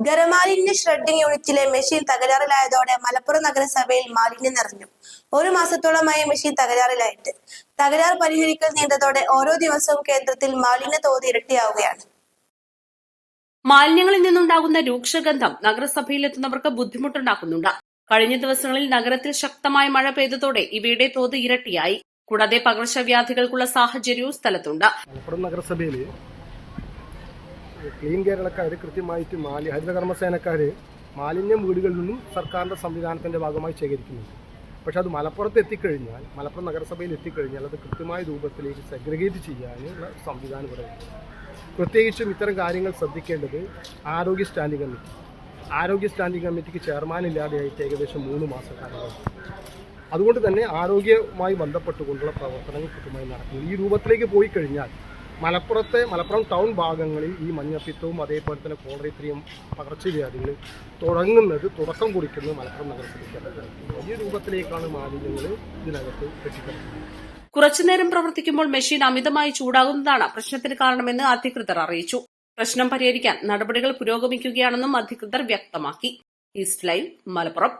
ഖരമാലിന്യ shredding യൂണിറ്റിലെ machine തകരാറിലായതോടെ Malappuram നഗരസഭയിൽ മാലിന്യം നിറഞ്ഞു. ഒരു മാസത്തോളമായി മെഷീൻ തകരാറിലായിട്ട്. തകരാർ പരിഹരിക്കൽ നീണ്ടതോടെ ഓരോ ദിവസവും കേന്ദ്രത്തിൽ മാലിന്യ തോത് ഇരട്ടിയാവുകയാണ്. മാലിന്യങ്ങളിൽ നിന്നുണ്ടാകുന്ന രൂക്ഷഗന്ധം നഗരസഭയിലെത്തുന്നവർക്ക് ബുദ്ധിമുട്ടുണ്ടാക്കുന്നുണ്ട്. കഴിഞ്ഞ ദിവസങ്ങളിൽ നഗരത്തിൽ ശക്തമായ മഴ പെയ്തതോടെ ഇവയുടെ തോത് ഇരട്ടിയായി. കൂടാതെ പകർച്ചവ്യാധികൾക്കുള്ള സാഹചര്യവും സ്ഥലത്തുണ്ട്. മലപ്പുറം നഗരസഭയിൽ ക്ലീൻ കേരളക്കാർ കൃത്യമായിട്ട് ഹരിതകർമ്മസേനക്കാർ മാലിന്യം വീടുകളിൽ നിന്നും സർക്കാരിൻ്റെ സംവിധാനത്തിൻ്റെ ഭാഗമായി ശേഖരിക്കുന്നുണ്ട്. പക്ഷേ അത് മലപ്പുറം നഗരസഭയിൽ എത്തിക്കഴിഞ്ഞാൽ അത് കൃത്യമായ രൂപത്തിലേക്ക് സെഗ്രിഗേറ്റ് ചെയ്യാനുള്ള സംവിധാനം പറയുന്നത്. പ്രത്യേകിച്ചും ഇത്തരം കാര്യങ്ങൾ ശ്രദ്ധിക്കേണ്ടത് ആരോഗ്യ സ്റ്റാൻഡിംഗ് കമ്മിറ്റിക്ക് ചെയർമാനില്ലാതെയായിട്ട് ഏകദേശം 3 മാസക്കാലമായി. അതുകൊണ്ട് തന്നെ ആരോഗ്യവുമായി ബന്ധപ്പെട്ടുകൊണ്ടുള്ള പ്രവർത്തനങ്ങൾ കൃത്യമായി നടക്കുന്നു. ഈ രൂപത്തിലേക്ക് പോയി കഴിഞ്ഞാൽ മലപ്പുറം ടൗൺ ഭാഗങ്ങളിൽ ഈ മഞ്ഞപ്പിത്തവും അതേപോലെ തന്നെ കോളറയും പകർച്ചവ്യാധികൾ തുടക്കം കുറിക്കുന്നത് മലപ്പുറം നഗരസഭയ്ക്ക്. ഈ രൂപത്തിലേക്കാണ് മാലിന്യങ്ങൾ ഇതിനകത്ത് കെട്ടിക്കിടക്കുന്നത്. കുറച്ചുനേരം പ്രവർത്തിക്കുമ്പോൾ മെഷീൻ അമിതമായി ചൂടാകുന്നതാണ് പ്രശ്നത്തിന് കാരണമെന്ന് അധികൃതർ അറിയിച്ചു. പ്രശ്നം പരിഹരിക്കാൻ നടപടികൾ പുരോഗമിക്കുകയാണെന്നും അധികൃതർ വ്യക്തമാക്കി. East live, Malappuram.